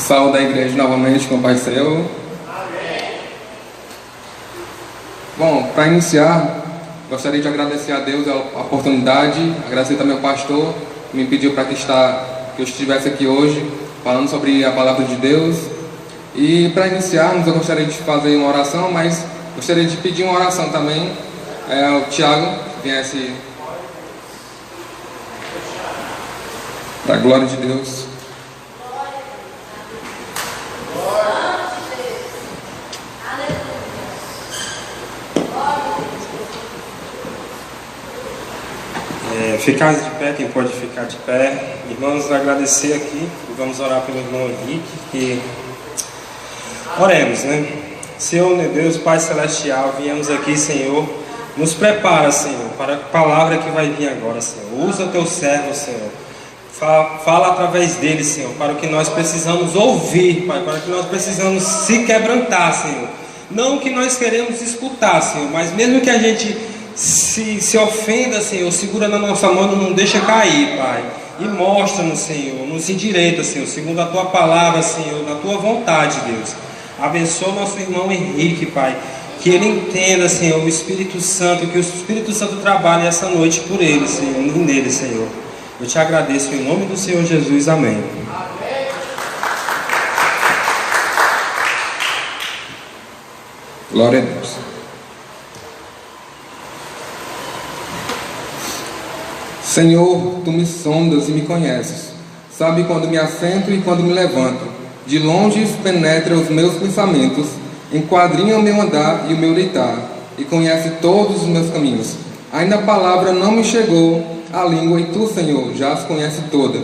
Saúde da igreja novamente com o Pai Seu. Bom, para iniciar, gostaria de agradecer a Deus a oportunidade, agradecer também ao pastor que me pediu para que eu estivesse aqui hoje falando sobre a palavra de Deus. E para iniciarmos, eu gostaria de fazer uma oração, mas gostaria de pedir uma oração também ao Tiago, que viesse para a glória de Deus. Ficar de pé, quem pode ficar de pé. Irmãos, agradecer aqui e vamos orar pelo irmão Henrique. Oremos, né? Senhor, meu Deus, Pai Celestial, viemos aqui, Senhor, nos prepara, Senhor, para a palavra que vai vir agora, Senhor. Usa teu servo, Senhor. Fala através dele, Senhor, para o que nós precisamos ouvir, Pai, para o que nós precisamos se quebrantar, Senhor. Não o que nós queremos escutar, Senhor, mas mesmo que a gente se ofenda, Senhor, segura na nossa mão, não deixa cair, Pai. E mostra-nos, Senhor, nos endireita, Senhor, segundo a Tua palavra, Senhor, na Tua vontade, Deus. Abençoa nosso irmão Henrique, Pai. Que ele entenda, Senhor, o Espírito Santo, que o Espírito Santo trabalhe essa noite por ele, Senhor, e nele, Senhor. Eu te agradeço em nome do Senhor Jesus, amém. Glória a Deus. Senhor, Tu me sondas e me conheces. Sabe quando me assento e quando me levanto. De longe penetra os meus pensamentos, enquadrinha o meu andar e o meu deitar, e conhece todos os meus caminhos. Ainda a palavra não me chegou à língua, e Tu, Senhor, já as conhece toda.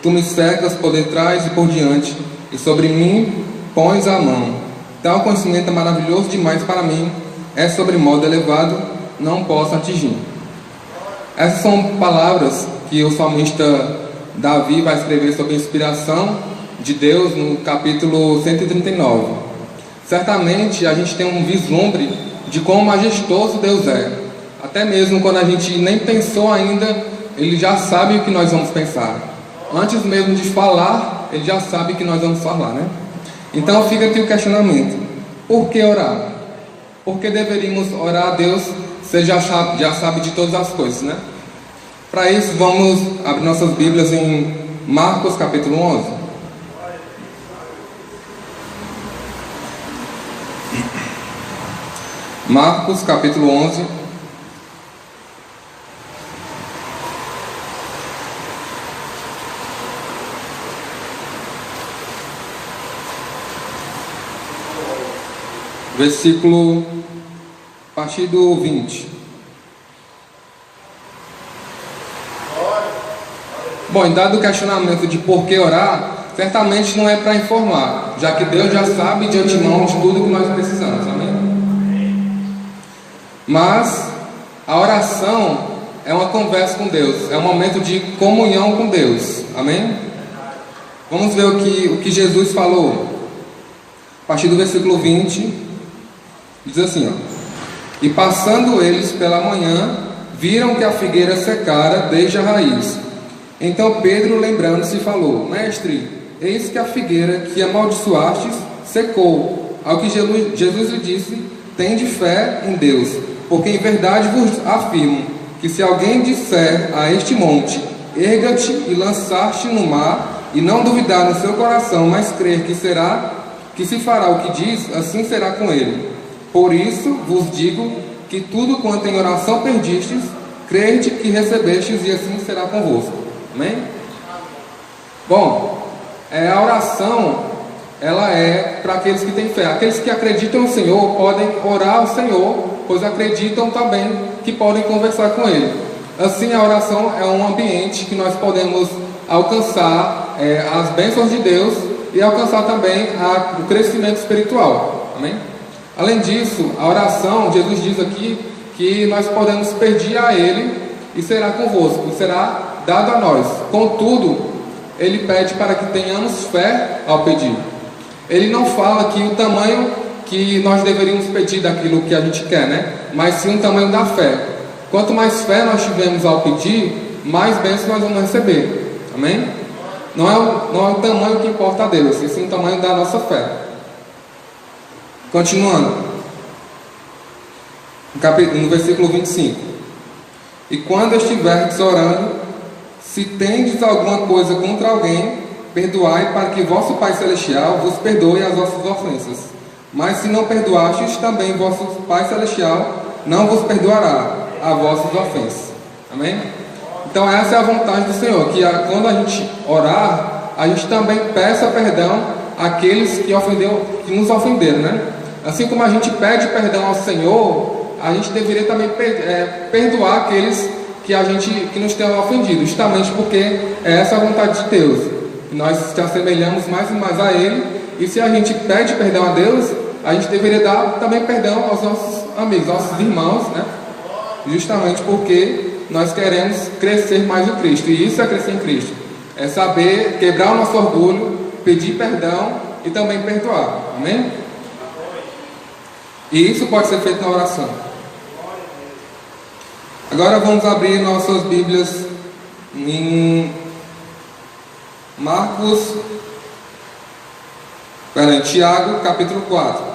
Tu me cercas por detrás e por diante, e sobre mim pões a mão. Tal conhecimento é maravilhoso demais para mim, é sobremodo elevado, não posso atingir. Essas são palavras que o salmista Davi vai escrever sob a inspiração de Deus no capítulo 139. Certamente a gente tem um vislumbre de quão majestoso Deus é. Até mesmo quando a gente nem pensou ainda, Ele já sabe o que nós vamos pensar. Antes mesmo de falar, Ele já sabe o que nós vamos falar, né? Então fica aqui o questionamento: por que orar? Por que deveríamos orar a Deus? Você já sabe de todas as coisas, né? Para isso, vamos abrir nossas Bíblias em Marcos capítulo 11. Marcos capítulo 11. Versículo a partir do 20. Bom, dado o questionamento de por que orar, certamente não é para informar, já que Deus já sabe de antemão de tudo que nós precisamos, amém? Mas a oração é uma conversa com Deus, é um momento de comunhão com Deus, amém? Vamos ver o que Jesus falou. A partir do versículo 20, diz assim, ó: E passando eles pela manhã, viram que a figueira secara desde a raiz. Então Pedro, lembrando-se, falou: Mestre, eis que a figueira que amaldiçoastes secou. Ao que Jesus lhe disse: Tende fé em Deus, porque em verdade vos afirmo que se alguém disser a este monte: Erga-te e lançar-te no mar, e não duvidar no seu coração, mas crer que se fará o que diz, assim será com ele. Por isso vos digo que tudo quanto em oração perdistes, crede que recebestes, e assim será convosco. Amém? Bom, a oração, ela é para aqueles que têm fé. Aqueles que acreditam no Senhor podem orar ao Senhor, pois acreditam também que podem conversar com Ele. Assim, a oração é um ambiente que nós podemos alcançar as bênçãos de Deus e alcançar também o crescimento espiritual. Amém? Além disso, a oração, Jesus diz aqui que nós podemos pedir a Ele e será convosco, e será dado a nós. Contudo, Ele pede para que tenhamos fé ao pedir. Ele não fala que o tamanho que nós deveríamos pedir daquilo que a gente quer, né? Mas sim o tamanho da fé. Quanto mais fé nós tivermos ao pedir, mais bênçãos nós vamos receber. Amém? não é o tamanho que importa a Deus, e sim o tamanho da nossa fé. Continuando, no versículo 25: E quando estiverdes orando, se tendes alguma coisa contra alguém, perdoai, para que vosso Pai Celestial vos perdoe as vossas ofensas. Mas se não perdoastes, também vosso Pai Celestial não vos perdoará as vossas ofensas. Amém? Então essa é a vontade do Senhor, que quando a gente orar, a gente também peça perdão àqueles que nos ofenderam, né? Assim como a gente pede perdão ao Senhor, a gente deveria também perdoar aqueles que nos tenham ofendido, justamente porque é essa a vontade de Deus. Nós se assemelhamos mais e mais a Ele, e se a gente pede perdão a Deus, a gente deveria dar também perdão aos nossos amigos, nossos irmãos, né? Justamente porque nós queremos crescer mais em Cristo, e isso é crescer em Cristo, é saber quebrar o nosso orgulho, pedir perdão e também perdoar. Amém? E isso pode ser feito na oração. Agora vamos abrir nossas Bíblias em Tiago, capítulo 4.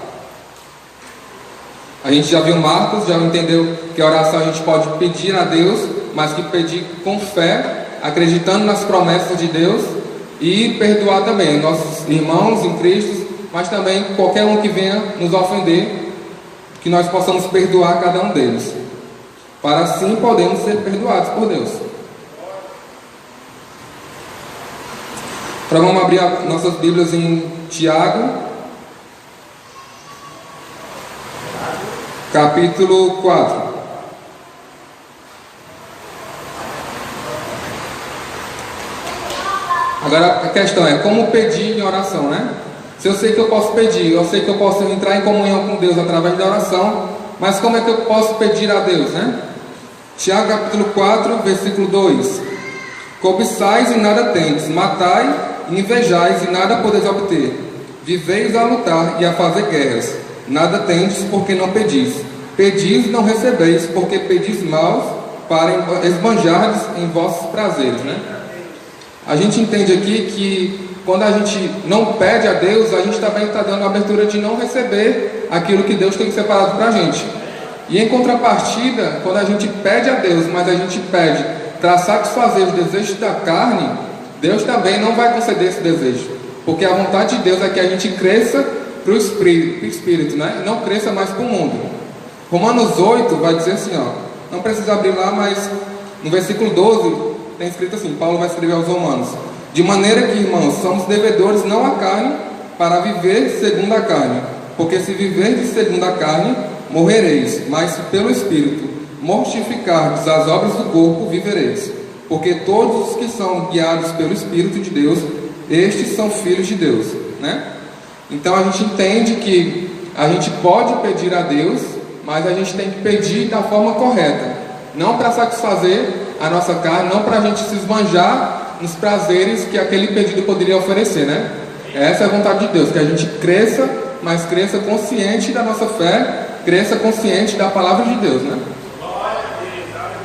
A gente já viu Marcos, já entendeu que a oração a gente pode pedir a Deus, mas que pedir com fé, acreditando nas promessas de Deus, e perdoar também nossos irmãos em Cristo, mas também qualquer um que venha nos ofender, que nós possamos perdoar cada um deles, para assim podermos ser perdoados por Deus. Então vamos abrir nossas Bíblias em Tiago, capítulo 4. Agora a questão é como pedir em oração, né? Se eu sei que eu posso pedir, eu sei que eu posso entrar em comunhão com Deus através da oração, mas como é que eu posso pedir a Deus, né? Tiago capítulo 4, versículo 2: Cobiçais e nada tendes, matai e invejais e nada podeis obter, viveis a lutar e a fazer guerras, nada tendes porque não pedis, pedis e não recebeis, porque pedis maus para esbanjardes em vossos prazeres, né? A gente entende aqui que quando a gente não pede a Deus, a gente também está dando a abertura de não receber aquilo que Deus tem separado para a gente. E em contrapartida, quando a gente pede a Deus, mas a gente pede para satisfazer os desejos da carne, Deus também não vai conceder esse desejo, porque a vontade de Deus é que a gente cresça para o Espírito, né? E não cresça mais para o mundo. Romanos 8 vai dizer assim, ó, não precisa abrir lá, mas no versículo 12 tem escrito assim, Paulo vai escrever aos Romanos: de maneira que, irmãos, somos devedores não à carne, para viver segundo a carne, porque se viverdes segundo a carne, morrereis, mas se pelo Espírito mortificardes as obras do corpo, vivereis. Porque todos os que são guiados pelo Espírito de Deus, estes são filhos de Deus, né? Então a gente entende que a gente pode pedir a Deus, mas a gente tem que pedir da forma correta, não para satisfazer a nossa carne, não para a gente se esbanjar nos prazeres que aquele pedido poderia oferecer, né? Essa é a vontade de Deus, que a gente cresça, mas cresça consciente da nossa fé, cresça consciente da palavra de Deus, né?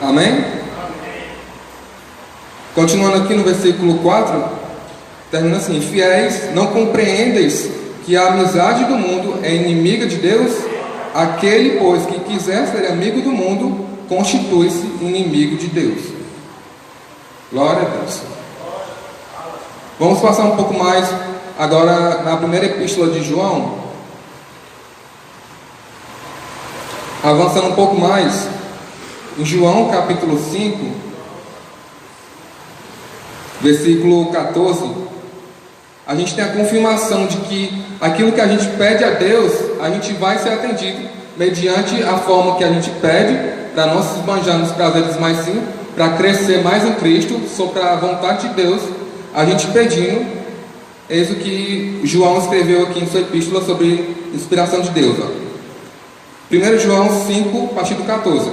Amém? Continuando aqui no versículo 4, termina assim: fiéis, não compreendeis que a amizade do mundo é inimiga de Deus? Aquele, pois, que quiser ser amigo do mundo, constitui-se inimigo de Deus. Glória a Deus. Vamos passar um pouco mais agora na primeira epístola de João, avançando um pouco mais, em João capítulo 5, versículo 14, a gente tem a confirmação de que aquilo que a gente pede a Deus, a gente vai ser atendido, mediante a forma que a gente pede, para não se esbanjar nos prazeres mais simples, para crescer mais em Cristo, sobre a vontade de Deus, a gente pedindo, eis o que João escreveu aqui em sua epístola sobre inspiração de Deus. 1 João 5, a partir do 14.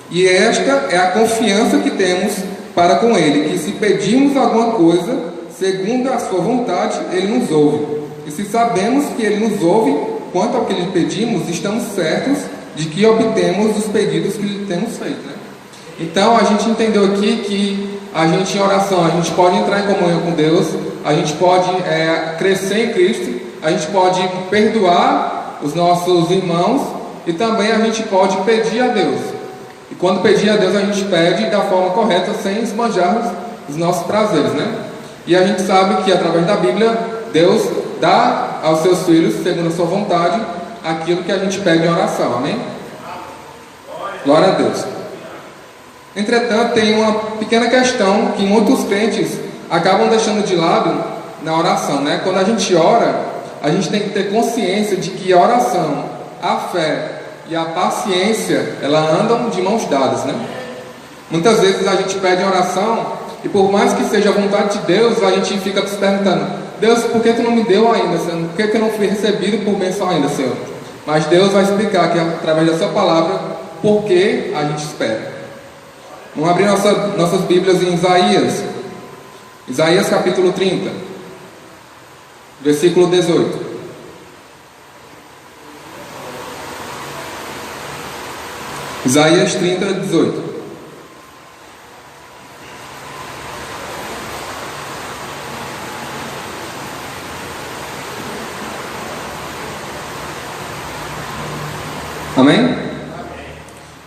E esta é a confiança que temos para com Ele, que se pedirmos alguma coisa, segundo a sua vontade, Ele nos ouve. E se sabemos que Ele nos ouve, quanto ao que lhe pedimos, estamos certos de que obtemos os pedidos que lhe temos feito, né? Então a gente entendeu aqui que a gente em oração, a gente pode entrar em comunhão com Deus, a gente pode crescer em Cristo, a gente pode perdoar os nossos irmãos e também a gente pode pedir a Deus. E quando pedir a Deus, a gente pede da forma correta, sem esbanjarmos os nossos prazeres, né? E a gente sabe que através da Bíblia, Deus dá aos seus filhos, segundo a sua vontade, aquilo que a gente pede em oração, amém? Glória a Deus. Entretanto, tem uma pequena questão que muitos crentes acabam deixando de lado na oração, né? Quando a gente ora, a gente tem que ter consciência de que a oração, a fé e a paciência, elas andam de mãos dadas, né? Muitas vezes a gente pede oração e por mais que seja a vontade de Deus, a gente fica se perguntando: Deus, por que tu não me deu ainda, Senhor? Por que eu não fui recebido por bênção ainda, Senhor? Mas Deus vai explicar aqui através da sua palavra por que a gente espera. Vamos abrir nossas Bíblias em Isaías capítulo 30, versículo 18. Isaías 30, 18. Amém?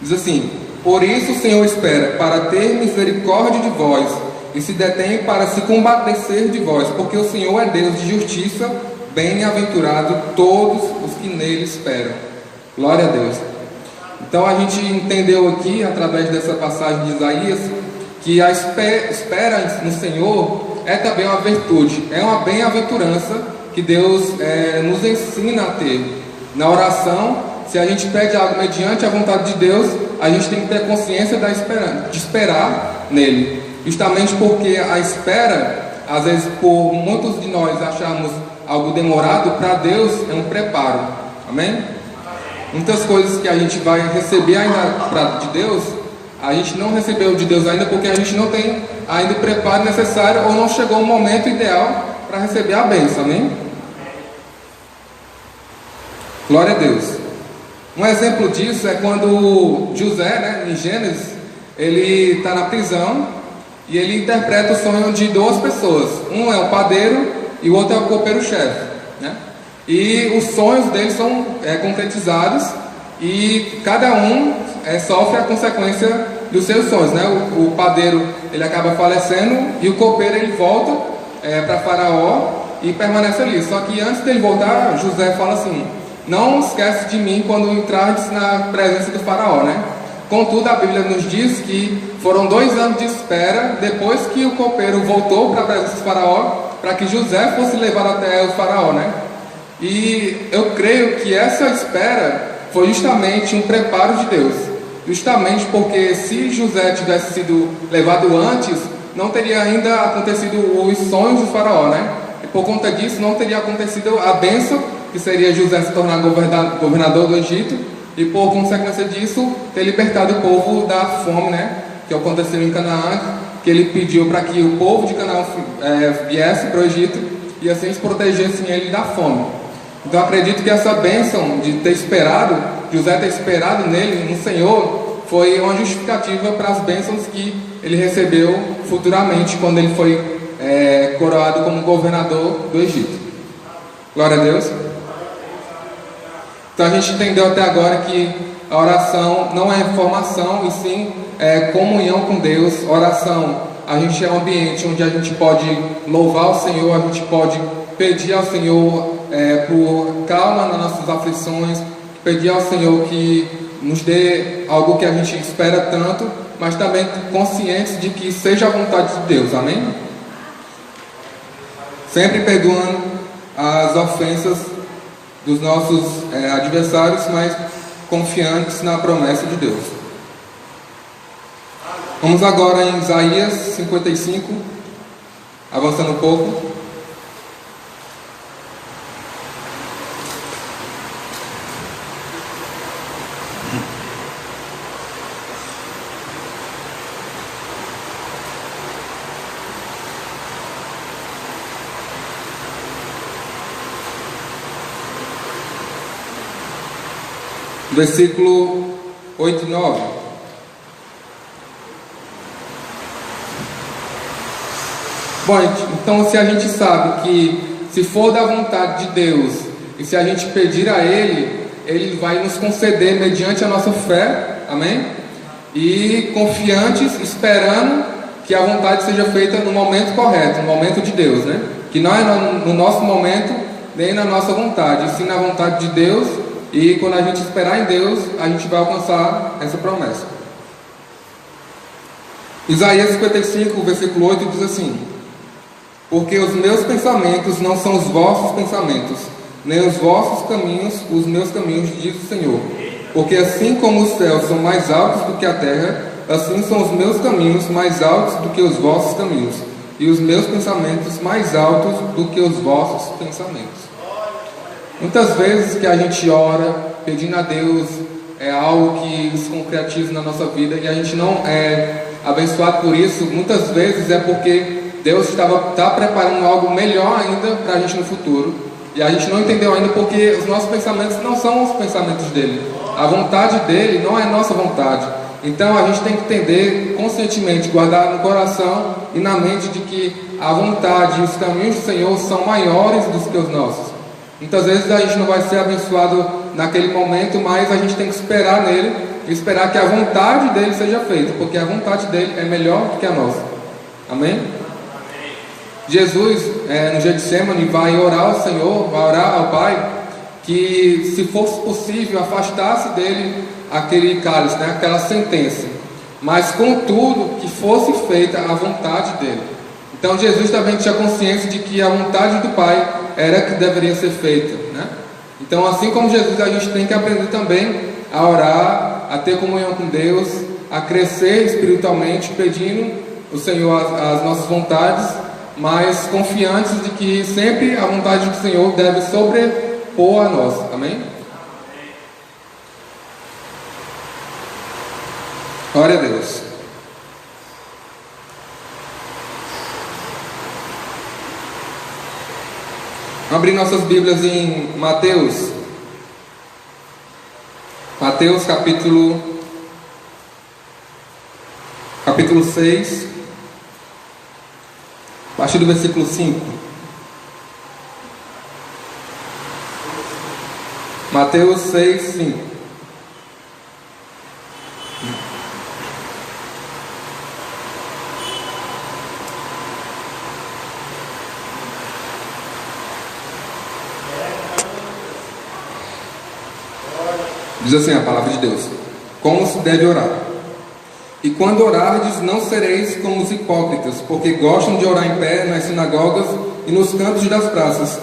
Diz assim: por isso o Senhor espera para ter misericórdia de vós e se detém para se compadecer de vós, porque o Senhor é Deus de justiça, bem-aventurado todos os que nele esperam. Glória a Deus. Então a gente entendeu aqui, através dessa passagem de Isaías, que a espera no Senhor é também uma virtude, é uma bem-aventurança que Deus nos ensina a ter. Na oração, se a gente pede algo mediante a vontade de Deus, a gente tem que ter consciência de esperar nele. Justamente porque a espera, às vezes por muitos de nós achamos algo demorado, para Deus é um preparo. Amém? Muitas coisas que a gente vai receber ainda de Deus, a gente não recebeu de Deus ainda porque a gente não tem ainda o preparo necessário ou não chegou o momento ideal para receber a bênção. Amém? Glória a Deus. Um exemplo disso é quando José, né, em Gênesis, ele está na prisão e ele interpreta o sonho de duas pessoas. Um é o padeiro e o outro é o copeiro-chefe, né? E os sonhos deles são concretizados e cada um sofre a consequência dos seus sonhos, né? O padeiro, ele acaba falecendo e o copeiro, ele volta para Faraó e permanece ali. Só que antes dele voltar, José fala assim: não esquece de mim quando entrares na presença do Faraó, né? Contudo, a Bíblia nos diz que foram 2 anos de espera depois que o copeiro voltou para a presença do Faraó, para que José fosse levado até o Faraó, né? E eu creio que essa espera foi justamente um preparo de Deus. Justamente porque se José tivesse sido levado antes, não teria ainda acontecido os sonhos do Faraó, né? E por conta disso não teria acontecido a bênção, que seria José se tornar governador do Egito, e por consequência disso ter libertado o povo da fome, né? Que aconteceu em Canaã, que ele pediu para que o povo de Canaã viesse para o Egito e assim eles protegessem ele da fome. Então acredito que essa bênção de ter esperado, José ter esperado nele, no Senhor, foi uma justificativa para as bênçãos que ele recebeu futuramente, quando ele foi coroado como governador do Egito. Glória a Deus. Então a gente entendeu até agora que a oração não é informação, e sim comunhão com Deus. Oração, a gente é um ambiente onde a gente pode louvar o Senhor, a gente pode pedir ao Senhor por calma nas nossas aflições, pedir ao Senhor que nos dê algo que a gente espera tanto, mas também conscientes de que seja a vontade de Deus. Amém? Sempre perdoando as ofensas dos nossos adversários, mas confiantes na promessa de Deus. Vamos agora em Isaías 55, avançando um pouco. Versículo 8 e 9. Bom, então se a gente sabe que se for da vontade de Deus e se a gente pedir a Ele, Ele vai nos conceder mediante a nossa fé, amém? E confiantes, esperando que a vontade seja feita no momento correto, no momento de Deus, né? Que não é no nosso momento, nem na nossa vontade, e sim na vontade de Deus, e quando a gente esperar em Deus, a gente vai alcançar essa promessa. Isaías 55, versículo 8 diz assim: porque os meus pensamentos não são os vossos pensamentos, nem os vossos caminhos os meus caminhos, diz o Senhor. Porque assim como os céus são mais altos do que a terra, assim são os meus caminhos mais altos do que os vossos caminhos, e os meus pensamentos mais altos do que os vossos pensamentos. Muitas vezes que a gente ora pedindo a Deus algo que se concretize na nossa vida, e a gente não é abençoado por isso, muitas vezes é porque Deus está preparando algo melhor ainda para a gente no futuro, e a gente não entendeu ainda porque os nossos pensamentos não são os pensamentos dele, a vontade dele não é nossa vontade. Então a gente tem que entender conscientemente, guardar no coração e na mente de que a vontade e os caminhos do Senhor são maiores do que os nossos. Muitas vezes a gente não vai ser abençoado naquele momento, mas a gente tem que esperar nele e esperar que a vontade dele seja feita, porque a vontade dele é melhor do que a nossa. Amém? Jesus, no Getsemane, vai orar ao Senhor, vai orar ao Pai, que se fosse possível afastasse dele aquele cálice, né, aquela sentença, mas contudo que fosse feita a vontade dele. Então Jesus também tinha consciência de que a vontade do Pai era que deveria ser feita, né? Então assim como Jesus, a gente tem que aprender também a orar, a ter comunhão com Deus, a crescer espiritualmente, pedindo o Senhor as nossas vontades, mas confiantes de que sempre a vontade do Senhor deve sobrepor a nossa. Amém? Glória a Deus. Vamos abrir nossas Bíblias em Mateus. Mateus capítulo 6, a partir do versículo 5. Mateus 6, 5. Diz assim a palavra de Deus: como se deve orar. E quando orardes, não sereis como os hipócritas, porque gostam de orar em pé nas sinagogas e nos cantos das praças,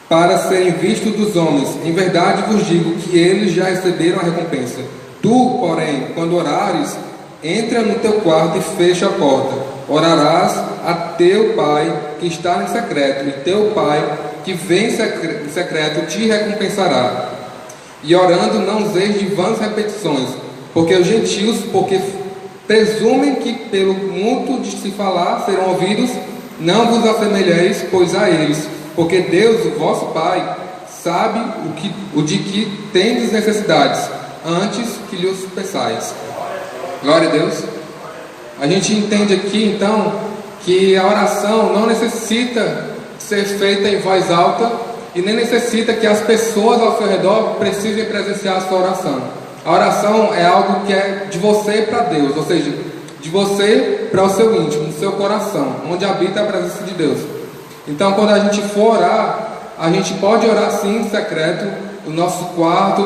para serem vistos dos homens. Em verdade vos digo que eles já receberam a recompensa. Tu, porém, quando orares, entra no teu quarto e fecha a porta. Orarás a teu Pai que está em secreto, e teu Pai que vem em secreto te recompensará. E orando não useis de vãs repetições, porque os gentios, presumem que pelo muito de se falar serão ouvidos. Não vos assemelheis, pois, a eles, porque Deus, o vosso Pai, sabe o de que tendes necessidades, antes que lhes peçais. Glória a Deus. A gente entende aqui então que a oração não necessita ser feita em voz alta e nem necessita que as pessoas ao seu redor precisem presenciar a sua oração. A oração é algo que é de você para Deus, ou seja, de você para o seu íntimo, no seu coração, onde habita a presença de Deus. Então, quando a gente for orar, a gente pode orar sim em secreto, no nosso quarto,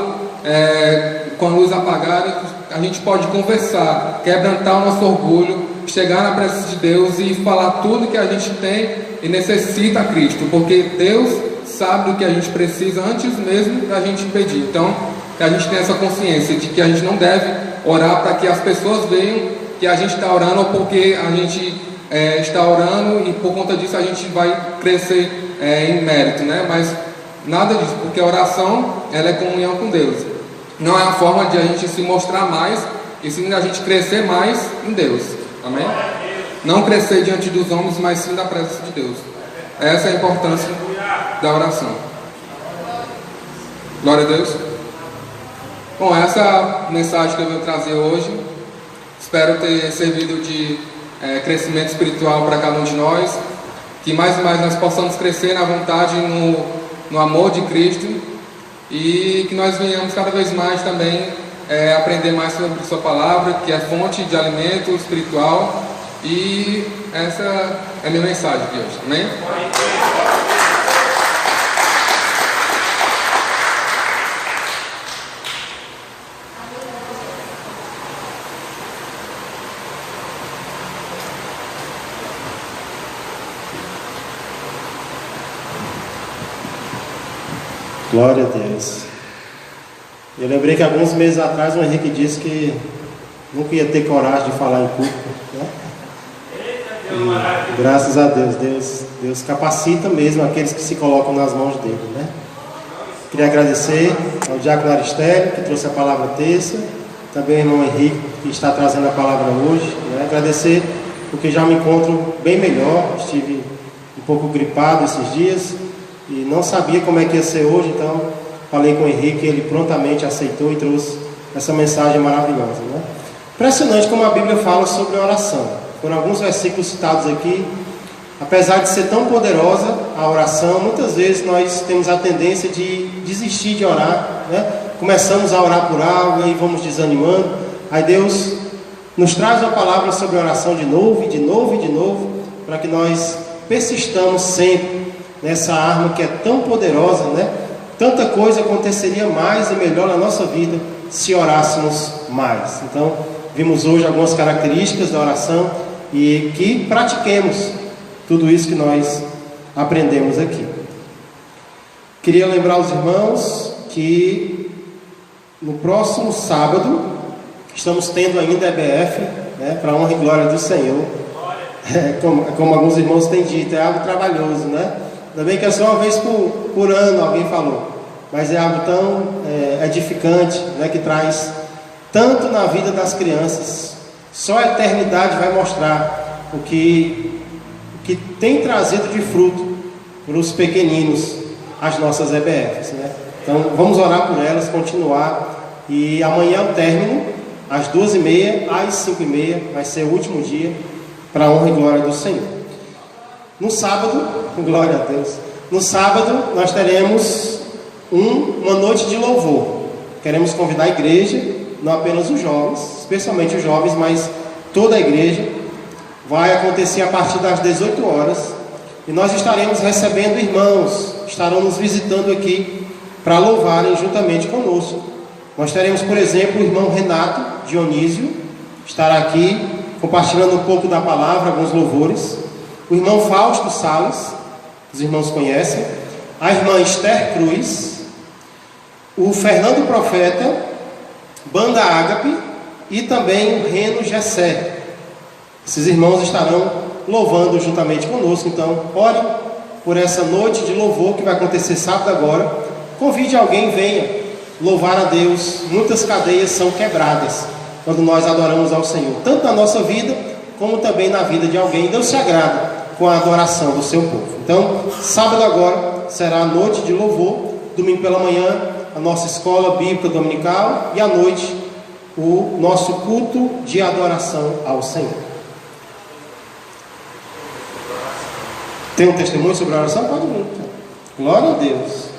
com a luz apagada. A gente pode conversar, quebrantar o nosso orgulho, chegar na presença de Deus e falar tudo que a gente tem e necessita a Cristo, porque Deus sabe do que a gente precisa antes mesmo da gente pedir. Então, que a gente tenha essa consciência de que a gente não deve orar para que as pessoas vejam que a gente está orando, ou porque a gente está orando e por conta disso a gente vai crescer em mérito, né? Mas nada disso, porque a oração, ela é comunhão com Deus. Não é a forma de a gente se mostrar mais, e sim a gente crescer mais em Deus. Amém? Não crescer diante dos homens, mas sim da presença de Deus. Essa é a importância da oração. Glória a Deus. Bom, essa mensagem que eu vou trazer hoje, espero ter servido de crescimento espiritual para cada um de nós. que mais e mais nós possamos crescer na vontade e no amor de Cristo, e que nós venhamos cada vez mais também aprender mais sobre sua palavra, que é fonte de alimento espiritual. E essa é a minha mensagem de hoje. Amém? Glória a Deus. Eu lembrei que alguns meses atrás o Henrique disse que nunca ia ter coragem de falar em público, né? E, graças a Deus capacita mesmo aqueles que se colocam nas mãos dele, né? Queria agradecer ao diácono Aristério, que trouxe a palavra terça, também ao irmão Henrique, que está trazendo a palavra hoje, né? Agradecer porque já me encontro bem melhor, estive um pouco gripado esses dias e não sabia como é que ia ser hoje, então falei com o Henrique, ele prontamente aceitou e trouxe essa mensagem maravilhosa, né? Impressionante como a Bíblia fala sobre a oração. Por alguns versículos citados aqui, apesar de ser tão poderosa a oração, muitas vezes nós temos a tendência de desistir de orar, né? Começamos a orar por algo e vamos desanimando. Aí Deus nos traz uma palavra sobre a oração de novo, e de novo, e de novo, para que nós persistamos sempre nessa arma que é tão poderosa, né? Tanta coisa aconteceria mais e melhor na nossa vida se orássemos mais. Então, vimos hoje algumas características da oração e que pratiquemos tudo isso que nós aprendemos aqui. Queria lembrar os irmãos que no próximo sábado estamos tendo ainda EBF, né, para a honra e glória do Senhor. Como alguns irmãos têm dito, é algo trabalhoso, né? Ainda bem que é só uma vez por ano, alguém falou, mas é algo tão edificante, né, que traz tanto na vida das crianças. Só a eternidade vai mostrar o que tem trazido de fruto para os pequeninos as nossas EBFs, né? Então vamos orar por elas, continuar, e amanhã é o término, às 2h30 às 5h30, vai ser o último dia, para a honra e glória do Senhor. No sábado, glória a Deus, no sábado nós teremos uma noite de louvor. Queremos convidar a igreja, não apenas os jovens, especialmente os jovens, mas toda a igreja. Vai acontecer a partir das 18 horas e nós estaremos recebendo irmãos, estarão nos visitando aqui para louvarem juntamente conosco. Nós teremos, por exemplo, o irmão Renato Dionísio, estará aqui compartilhando um pouco da palavra, alguns louvores. O irmão Fausto Salles, os irmãos conhecem. A irmã Esther Cruz, o Fernando Profeta, Banda Ágape e também o Reno Gessé. Esses irmãos estarão louvando juntamente conosco. Então, ore por essa noite de louvor que vai acontecer sábado agora. Convide alguém, venha louvar a Deus. Muitas cadeias são quebradas quando nós adoramos ao Senhor, tanto na nossa vida como também na vida de alguém. Deus se agrada com a adoração do seu povo. Então, sábado agora será a noite de louvor, domingo pela manhã a nossa escola bíblica dominical e à noite o nosso culto de adoração ao Senhor. Tem um testemunho sobre a oração? Pode vir. Glória a Deus.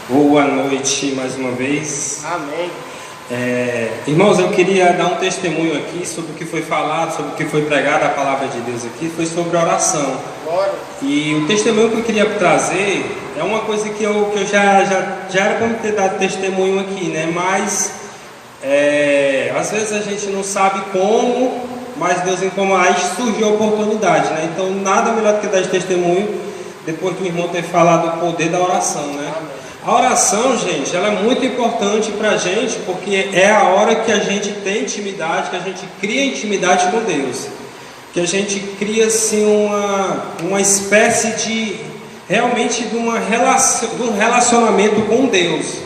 Boa noite mais uma vez. Amém. Irmãos, eu queria dar um testemunho aqui sobre o que foi falado, sobre o que foi pregado, a palavra de Deus aqui, foi sobre oração. Glória. E o testemunho que eu queria trazer é uma coisa que eu já era para me ter dado testemunho aqui, né? Mas às vezes a gente não sabe como, mas Deus aí surgiu a oportunidade, né? Então nada melhor do que dar testemunho depois do irmão ter falado o poder da oração, né? Amém. A oração, gente, ela é muito importante para a gente, porque é a hora que a gente tem intimidade, que a gente cria intimidade com Deus, que a gente cria assim uma espécie de realmente de um relacionamento com Deus,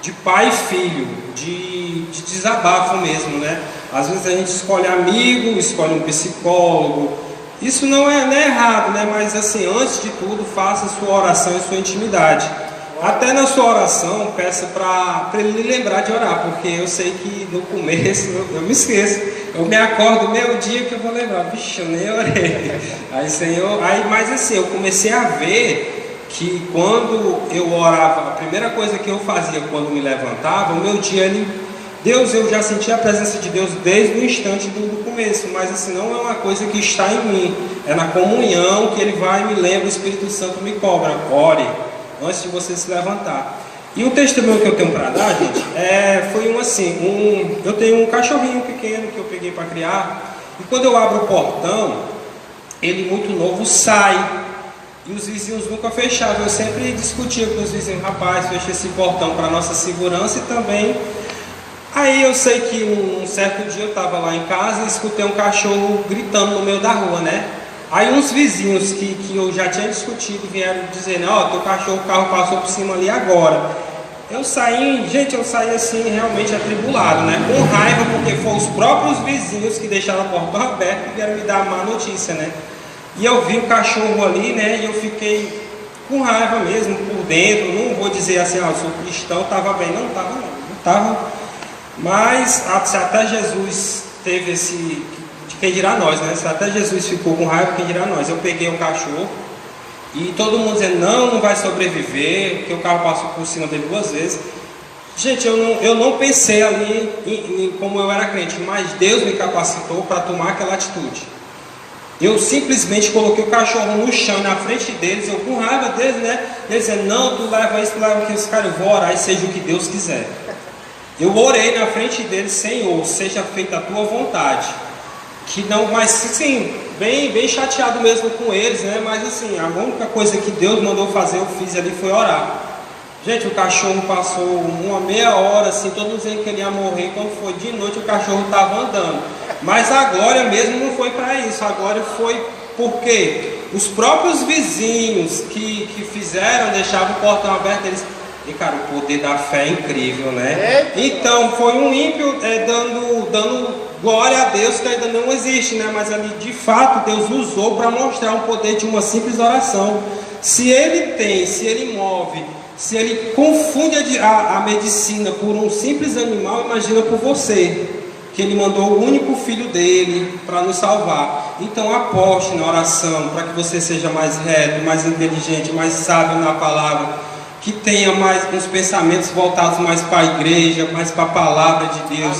de pai e filho, de desabafo mesmo, né? Às vezes a gente escolhe amigo, escolhe um psicólogo. Isso não é errado, né? Mas assim, antes de tudo, faça sua oração e sua intimidade. Até na sua oração, peça para ele lembrar de orar, porque eu sei que no começo eu me esqueço. Eu me acordo meio dia que eu vou lembrar, bicho, eu nem orei. Aí, Senhor, mas assim, eu comecei a ver que quando eu orava, a primeira coisa que eu fazia quando me levantava, o meu dia, Deus, eu já senti a presença de Deus desde o instante do começo, mas assim, não é uma coisa que está em mim, é na comunhão que Ele vai e me lembra, o Espírito Santo me cobra, ore antes de você se levantar. E o testemunho que eu tenho para dar, gente, foi eu tenho um cachorrinho pequeno que eu peguei para criar, e quando eu abro o portão, ele muito novo sai, e os vizinhos nunca fechavam. Eu sempre discutia com os vizinhos, rapaz, fecha esse portão para nossa segurança e também. Aí eu sei que um certo dia eu estava lá em casa e escutei um cachorro gritando no meio da rua, né? Aí uns vizinhos que eu já tinha discutido vieram dizendo, teu cachorro, o carro passou por cima ali agora. Eu saí assim realmente atribulado, né? Com raiva, porque foram os próprios vizinhos que deixaram a porta aberta e vieram me dar a má notícia, né? E eu vi o cachorro ali, né? E eu fiquei com raiva mesmo, por dentro. Não vou dizer assim, eu sou cristão, estava bem. Não estava. Mas até Jesus teve quem dirá nós, né? Se até Jesus ficou com raiva, quem dirá nós? Eu peguei o cachorro e todo mundo dizendo, não vai sobreviver, porque o carro passou por cima dele 2 vezes. Gente, eu não pensei ali em como eu era crente, mas Deus me capacitou para tomar aquela atitude. Eu simplesmente coloquei o cachorro no chão, na frente deles, eu com raiva deles, né? Eles dizendo, não, tu leva isso, tu leva aquilo, esse cara, eu vou orar e seja o que Deus quiser. Eu orei na frente deles, Senhor, seja feita a tua vontade. Que não, mas sim, bem chateado mesmo com eles, né? Mas assim, a única coisa que Deus mandou fazer, eu fiz ali, foi orar. Gente, o cachorro passou uma meia hora, assim, todo mundo dizendo que ele ia morrer. Quando foi de noite, o cachorro estava andando. Mas a glória mesmo não foi para isso, a glória foi porque os próprios vizinhos que fizeram, deixavam o portão aberto, eles... E cara, o poder da fé é incrível, né? Então, foi um ímpio dando glória a Deus, que ainda não existe, né? Mas ali, de fato, Deus usou para mostrar o poder de uma simples oração. Se ele move, se ele confunde a medicina por um simples animal, imagina por você, que ele mandou o único filho dele para nos salvar. Então aposte na oração, para que você seja mais reto, mais inteligente, mais sábio na palavra, que tenha mais uns pensamentos voltados mais para a igreja, mais para a palavra de Deus,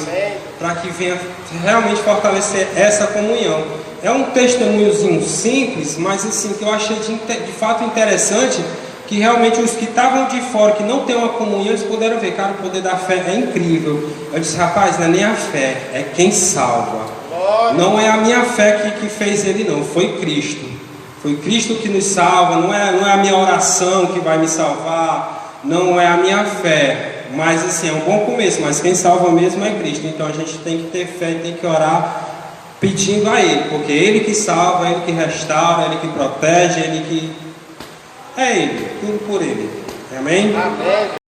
para que venha realmente fortalecer essa comunhão. É um testemunhozinho simples, mas assim, que eu achei de fato interessante, que realmente os que estavam de fora, que não têm uma comunhão, eles puderam ver, cara, o poder da fé é incrível. Eu disse, rapaz, não é nem a fé, é quem salva. Não é a minha fé que fez ele não, foi Cristo. Foi Cristo que nos salva, não é a minha oração que vai me salvar, não é a minha fé, mas assim, é um bom começo, mas quem salva mesmo é Cristo. Então a gente tem que ter fé, tem que orar pedindo a Ele, porque Ele que salva, Ele que restaura, Ele que protege, Ele que... É Ele, tudo por Ele. Amém? Amém.